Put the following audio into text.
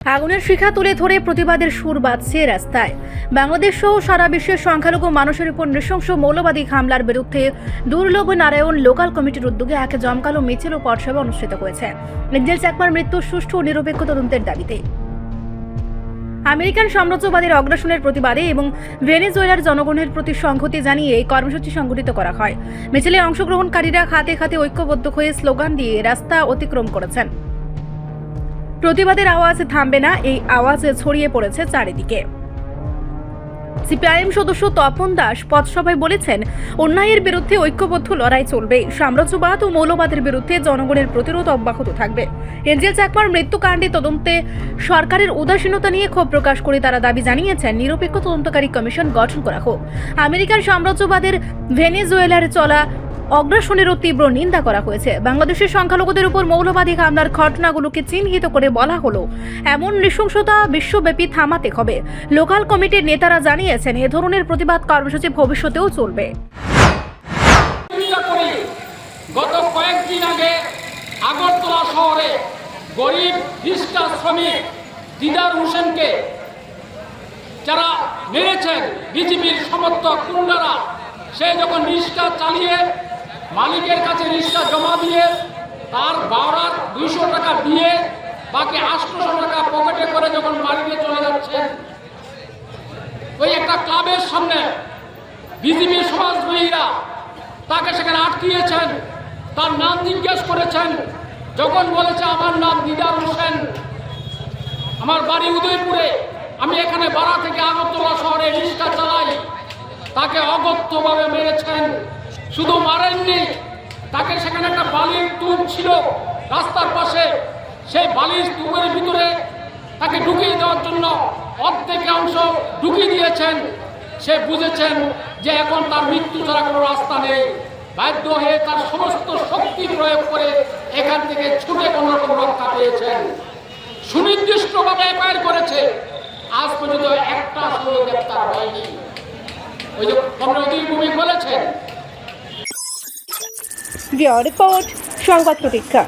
আগুনের শিখা তুলে ধরে প্রতিবাদের সুর বাজছে রাস্তায়। বাংলাদেশ সহ সারা বিশ্বের সংখ্যালঘু মানুষের উপর নৃশংস মৌলবাদী হামলার বিরুদ্ধে দুর্লভ নারায়ণ লোকাল কমিটির উদ্যোগে এক জমকালো মিছিল ও পথসভা অনুষ্ঠিত হয়েছে। এঞ্জেল চাকমার মৃত্যুর সুষ্ঠু ও নিরপেক্ষ তদন্তের দাবিতে আমেরিকান সাম্রাজ্যবাদের অগ্রাসনের প্রতিবাদে এবং ভেনেজুয়েলার জনগণের প্রতি সংহতি জানিয়ে এই কর্মসূচি সংগঠিত করা হয়। মিছিলে অংশগ্রহণকারীরা হাতে হাতে ঐক্যবদ্ধ হয়ে স্লোগান দিয়ে রাস্তা অতিক্রম করেছেন। প্রতিবাদের আওয়াজ থামবে না, এই আওয়াজ ছড়িয়ে পড়েছে চারিদিকে। সিপিআইএম সদস্য তপন দাস পথসভায় বলেছেন, অন্যায়ের বিরুদ্ধে ঐক্যবদ্ধ লড়াই চলবে, সাম্রাজ্যবাদ ও মৌলবাদের বিরুদ্ধে জনগণের প্রতিরোধ অব্যাহত থাকবে। এঞ্জেল চাকমার মৃত্যুকাণ্ডে তদন্তে সরকারের উদাসীনতা নিয়ে ক্ষোভ প্রকাশ করে তারা দাবি জানিয়েছেন, নিরপেক্ষ তদন্তকারী কমিশন গঠন করা হোক। আমেরিকান সাম্রাজ্যবাদের ভেনেজুয়েলার চলা অগ্রাসনেরও তীব্র নিন্দা করা হয়েছে। বাংলাদেশের সংখ্যালঘুদের উপর মৌলবাদী হামলার ঘটনাগুলোকে চিহ্নিত করে বলা হলো, এমন নৃশংসতা বিশ্বব্যাপী থামাতে হবে। লোকাল কমিটির নেতারা জানিয়েছেন, এ ধরনের প্রতিবাদ কর্মসূচি ভবিষ্যতেও চলবে। গত কয়েকদিন আগে আগরতলা শহরে গরিব রিক্সা শ্রমিক দিদার হোসেনকে যারা মেরেছেন বিজেপির সমর্থক গুন্ডারা, সে যখন রিক্সা চালিয়ে মালিকের কাছে রিক্সা জমা দিয়ে তার ভাড়ার 200 টাকা দিয়ে বাকি 800 টাকা পকেটে করে যখন বাড়িতে চলে যাচ্ছেন, ওই একটা ক্লাবের সামনে বিজেপির সমাজবিহীরা তাকে সেখানে আটকিয়েছেন। তার নাম জিজ্ঞেস করেছেন, যখন বলেছে আমার নাম দিদার হোসেন, আমার বাড়ি উদয়পুরে, আমি এখানে বাড়া থেকে আগরতলা শহরে রিক্সা চালাই, তাকে অগত্যভাবে মেরেছেন। শুধু মারেননি, তাকে সেখানে একটা বালির স্তূপ ছিল রাস্তার পাশে, সেই বালির স্তূপের ভিতরে তাকে ঢুকিয়ে দেওয়ার জন্য অর্ধেক অংশ ঢুকিয়ে দিয়েছেন। সে বুঝেছেন যে এখন তার মৃত্যু ছাড়া কোনো রাস্তা নেই। বাধ্য হয়ে তার সমস্ত শক্তি প্রয়োগ করে এখান থেকে ছুটে কোনো রকম রক্ষা পেয়েছেন। সুনির্দিষ্টভাবে এফআইআর করেছে, আজ পর্যন্ত একটা আসলে গ্রেপ্তার হয়নি। ওই যে কমরেড ভূমি বলেছেন। রিপোর্ট সংবাদ প্রতীক্ষা।